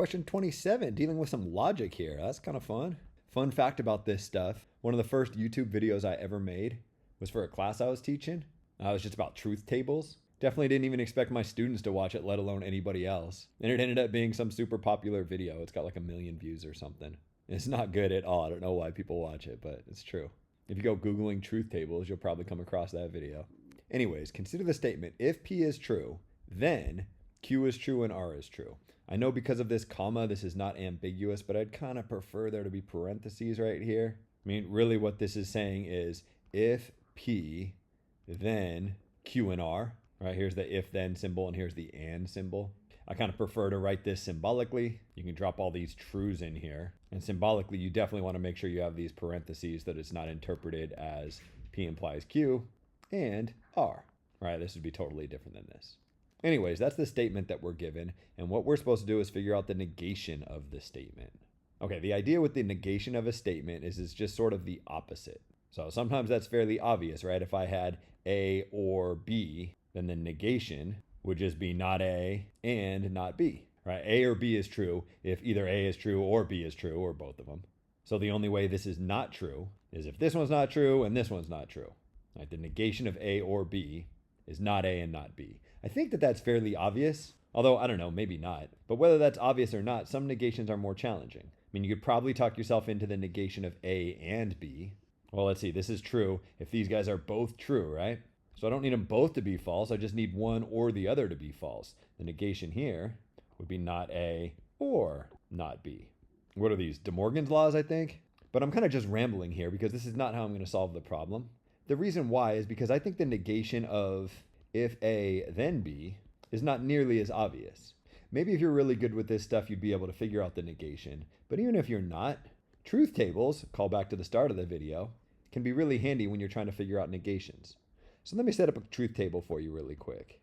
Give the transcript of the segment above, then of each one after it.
Question 27, dealing with some logic here. That's kind of fun. Fun fact about this stuff. One of the first YouTube videos I ever made was for a class I was teaching. It was just about truth tables. Definitely didn't even expect my students to watch it, let alone anybody else. And it ended up being some super popular video. It's got like 1 million views or something. It's not good at all. I don't know why people watch it, but it's true. If you go Googling truth tables, you'll probably come across that video. Anyways, consider the statement, if P is true, then Q is true and R is true. I know because of this comma, this is not ambiguous, but I'd kind of prefer there to be parentheses right here. I mean, really what this is saying is if P, then Q and R, right? Here's the if then symbol and here's the and symbol. I kind of prefer to write this symbolically. You can drop all these trues in here. And symbolically, you definitely want to make sure you have these parentheses that it's not interpreted as P implies Q and R, right? This would be totally different than this. Anyways, that's the statement that we're given. And what we're supposed to do is figure out the negation of the statement. Okay, the idea with the negation of a statement is it's just sort of the opposite. So sometimes that's fairly obvious, right? If I had A or B, then the negation would just be not A and not B, right? A or B is true if either A is true or B is true or both of them. So the only way this is not true is if this one's not true and this one's not true. Right? The negation of A or B is not A and not B. I think that that's fairly obvious, although I don't know, maybe not. But whether that's obvious or not, some negations are more challenging. I mean, you could probably talk yourself into the negation of A and B. Well, let's see, this is true if these guys are both true, right? So I don't need them both to be false. I just need one or the other to be false. The negation here would be not A or not B. What are these? De Morgan's laws, I think? But I'm kind of just rambling here because this is not how I'm going to solve the problem. The reason why is because I think the negation of if A then B is not nearly as obvious. Maybe if you're really good with this stuff, you'd be able to figure out the negation. But even if you're not, truth tables, call back to the start of the video, can be really handy when you're trying to figure out negations. So let me set up a truth table for you really quick.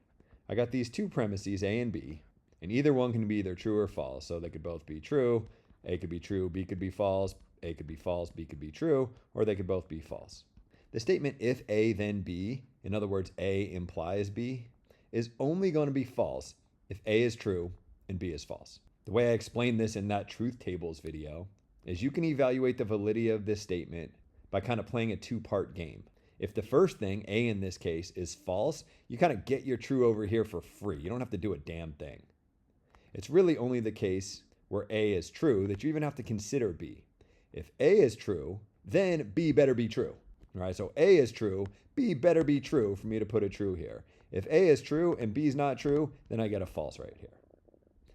I got these two premises, A and B, and either one can be either true or false. So they could both be true. A could be true, B could be false, A could be false, B could be true, or they could both be false. The statement if A then B, in other words, A implies B, is only going to be false if A is true and B is false. The way I explained this in that truth tables video is you can evaluate the validity of this statement by kind of playing a two-part game. If the first thing, A in this case, is false, you kind of get your true over here for free. You don't have to do a damn thing. It's really only the case where A is true that you even have to consider B. If A is true, then B better be true. All right, so A is true, B better be true for me to put a true here. If A is true and B is not true, then I get a false right here.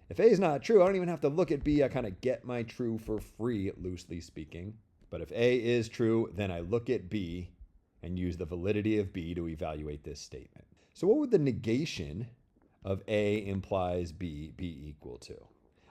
If A is not true, I don't even have to look at B. I kind of get my true for free, loosely speaking. But if A is true, then I look at B and use the validity of B to evaluate this statement. So what would the negation of A implies B be equal to?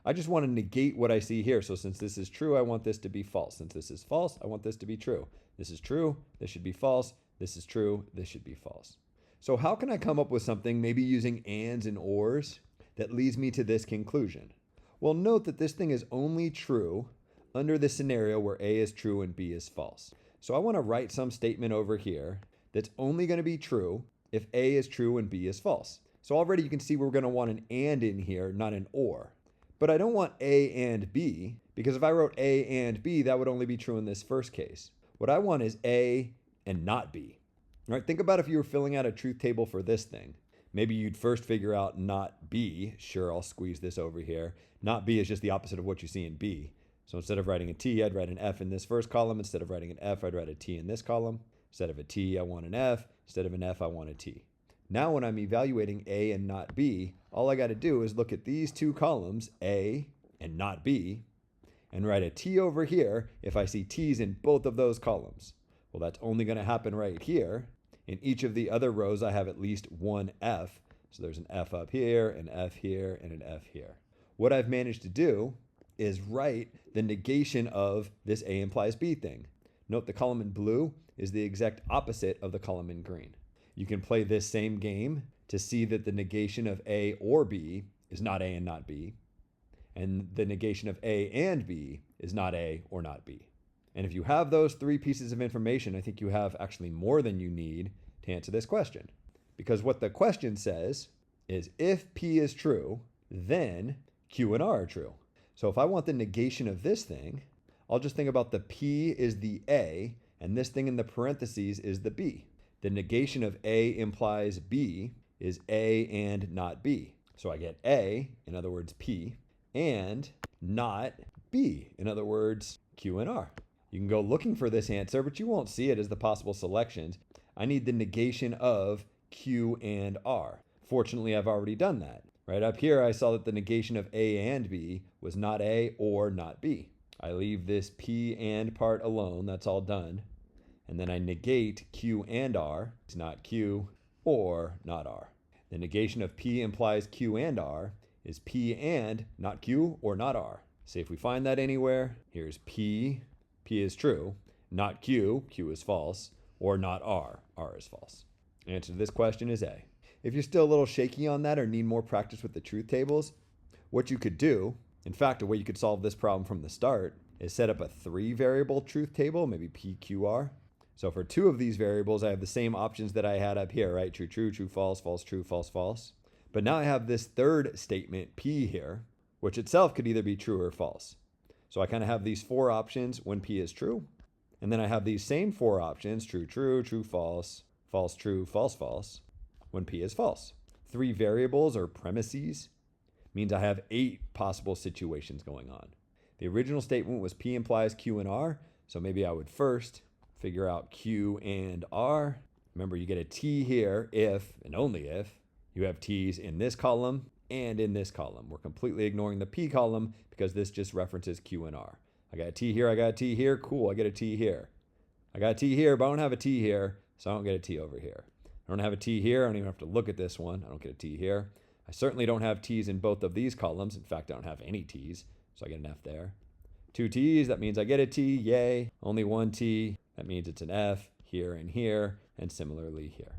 I just want to negate what I see here. So since this is true, I want this to be false. Since this is false, I want this to be true. This is true, this should be false. This is true, this should be false. So how can I come up with something, maybe using ands and ors, that leads me to this conclusion? Well, note that this thing is only true under the scenario where A is true and B is false. So I want to write some statement over here that's only going to be true if A is true and B is false. So already you can see we're going to want an and in here, not an or. But I don't want A and B, because if I wrote A and B, that would only be true in this first case. What I want is A and not B. All right, think about if you were filling out a truth table for this thing. Maybe you'd first figure out not B. Sure, I'll squeeze this over here. Not B is just the opposite of what you see in B. So instead of writing a T, I'd write an F in this first column. Instead of writing an F, I'd write a T in this column. Instead of a T, I want an F. Instead of an F, I want a T. Now when I'm evaluating A and not B, all I got to do is look at these two columns, A and not B, and write a T over here if I see T's in both of those columns. Well, that's only going to happen right here. In each of the other rows, I have at least one F. So there's an F up here, an F here, and an F here. What I've managed to do is write the negation of this A implies B thing. Note the column in blue is the exact opposite of the column in green. You can play this same game to see that the negation of A or B is not A and not B. And the negation of A and B is not A or not B. And if you have those three pieces of information, I think you have actually more than you need to answer this question. Because what the question says is if P is true, then Q and R are true. So if I want the negation of this thing, I'll just think about the P is the A, and this thing in the parentheses is the B. The negation of A implies B is A and not B. So I get A, in other words P, and not B, in other words Q and R. You can go looking for this answer, but you won't see it as the possible selections. I need the negation of Q and R. Fortunately, I've already done that. Right up here, I saw that the negation of A and B was not A or not B. I leave this P and part alone, that's all done. And then I negate Q and R, it's not Q or not R. The negation of P implies Q and R is P and not Q or not R. See if we find that anywhere. Here's P, P is true, not Q, Q is false, or not R, R is false. The answer to this question is A. If you're still a little shaky on that or need more practice with the truth tables, what you could do, in fact, a way you could solve this problem from the start, is set up a 3-variable truth table, maybe PQR. So for 2 of these variables, I have the same options that I had up here, right? True, true, true, false, false, true, false, false. But now I have this third statement, P here, which itself could either be true or false. So I kind of have these 4 options when P is true. And then I have these same 4 options, true, true, true, false, false, true, false, false, when P is false. 3 variables or premises means I have 8 possible situations going on. The original statement was P implies Q and R, so maybe I would first figure out Q and R. Remember, you get a T here if, and only if, you have T's in this column and in this column. We're completely ignoring the P column because this just references Q and R. I got a T here, I got a T here, cool, I get a T here. I got a T here, but I don't have a T here, so I don't get a T over here. I don't have a T here, I don't even have to look at this one, I don't get a T here. I certainly don't have T's in both of these columns. In fact, I don't have any T's, so I get an F there. 2 T's, that means I get a T, yay. Only 1 T, that means it's an F here, and similarly here.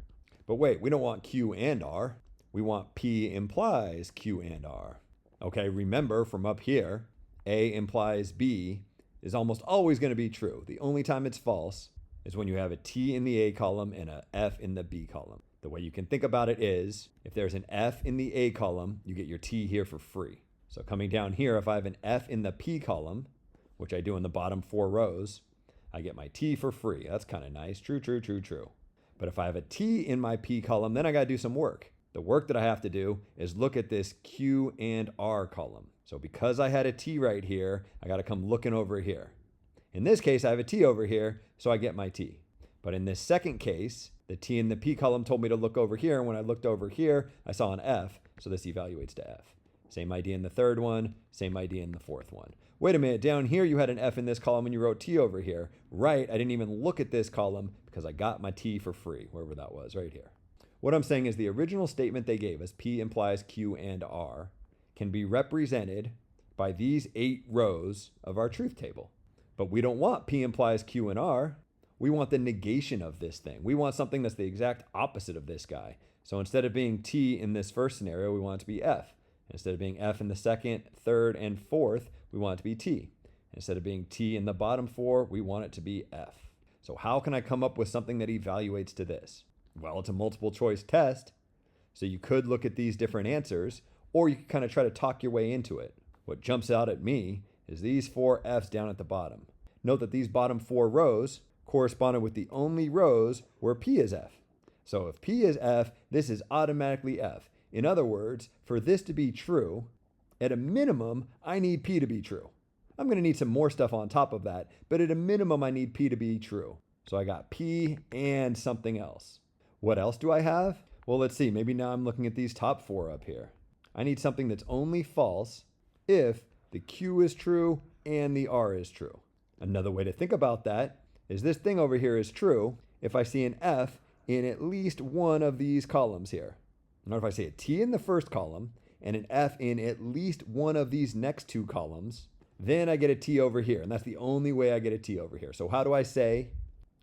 But wait, we don't want Q and R. We want P implies Q and R. Okay, remember from up here, A implies B is almost always going to be true. The only time it's false is when you have a T in the A column and a F in the B column. The way you can think about it is, if there's an F in the A column, you get your T here for free. So coming down here, if I have an F in the P column, which I do in the bottom 4 rows, I get my T for free. That's kind of nice. True, true, true, true. But if I have a T in my P column, then I got to do some work. The work that I have to do is look at this Q and R column. So because I had a T right here, I got to come looking over here. In this case, I have a T over here, so I get my T. But in this second case, the T in the P column told me to look over here, and when I looked over here, I saw an F, so this evaluates to F. Same idea in the third one, same idea in the fourth one. Wait a minute, down here you had an F in this column and you wrote T over here. Right, I didn't even look at this column because I got my T for free, wherever that was, right here. What I'm saying is the original statement they gave us, P implies Q and R, can be represented by these 8 rows of our truth table. But we don't want P implies Q and R. We want the negation of this thing. We want something that's the exact opposite of this guy. So instead of being T in this first scenario, we want it to be F. Instead of being F in the second, third, and fourth, we want it to be T. Instead of being T in the bottom 4, we want it to be F. So how can I come up with something that evaluates to this? Well, it's a multiple choice test. So you could look at these different answers, or you could kind of try to talk your way into it. What jumps out at me is these 4 F's down at the bottom. Note that these bottom 4 rows corresponded with the only rows where P is F. So if P is F, this is automatically F. In other words, for this to be true, at a minimum, I need P to be true. I'm going to need some more stuff on top of that, but at a minimum, I need P to be true. So I got P and something else. What else do I have? Well, let's see. Maybe now I'm looking at these top 4 up here. I need something that's only false if the Q is true and the R is true. Another way to think about that is this thing over here is true if I see an F in at least one of these columns here. Now if I see a T in the first column and an F in at least one of these next 2 columns, then I get a T over here, and that's the only way I get a T over here. So how do I say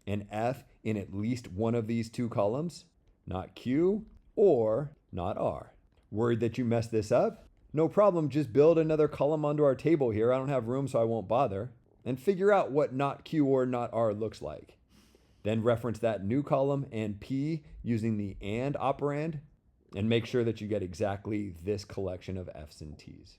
an F in at least one of these 2 columns? Not Q or not R. Worried that you messed this up? No problem, just build another column onto our table here. I don't have room, so I won't bother. And figure out what not Q or not R looks like. Then reference that new column and P using the AND operand, and make sure that you get exactly this collection of F's and T's.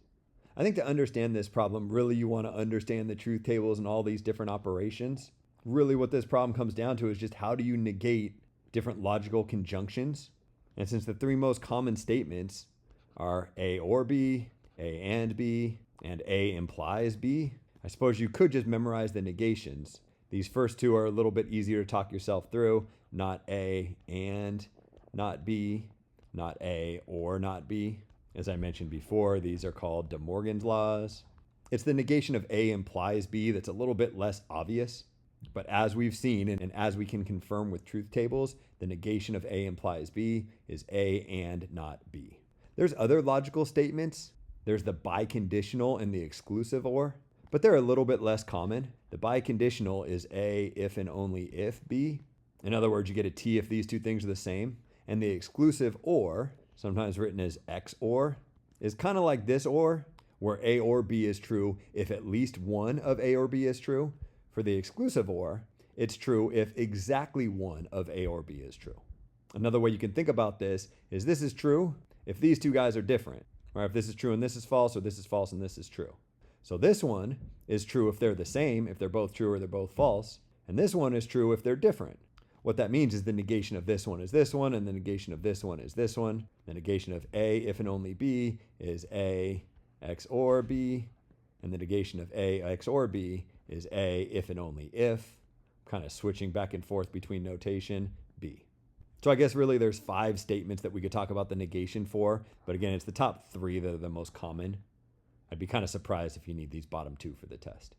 I think to understand this problem, really you want to understand the truth tables and all these different operations. Really what this problem comes down to is just how do you negate different logical conjunctions? And since the three most common statements are A or B, A and B, and A implies B, I suppose you could just memorize the negations. These first two are a little bit easier to talk yourself through. Not A and not B, not A or not B. As I mentioned before, these are called De Morgan's laws. It's the negation of A implies B that's a little bit less obvious. But as we've seen, and as we can confirm with truth tables, the negation of A implies B is A and not B. There's other logical statements. There's the biconditional and the exclusive or, but they're a little bit less common. The biconditional is A if and only if B. In other words, you get a T if these two things are the same. And the exclusive or, sometimes written as X or, is kind of like this or, where A or B is true if at least one of A or B is true. For the exclusive or, it's true if exactly one of A or B is true. Another way you can think about this is true if these two guys are different, or if this is true and this is false, or this is false and this is true. So this one is true if they're the same, if they're both true or they're both false, and this one is true if they're different. What that means is the negation of this one is this one, and the negation of this one is this one. The negation of A if and only B is A, X or B, and the negation of A, X or B is A if and only if, kind of switching back and forth between notation, B. So I guess really there's 5 statements that we could talk about the negation for, but again, it's the top 3 that are the most common. I'd be kind of surprised if you need these bottom 2 for the test.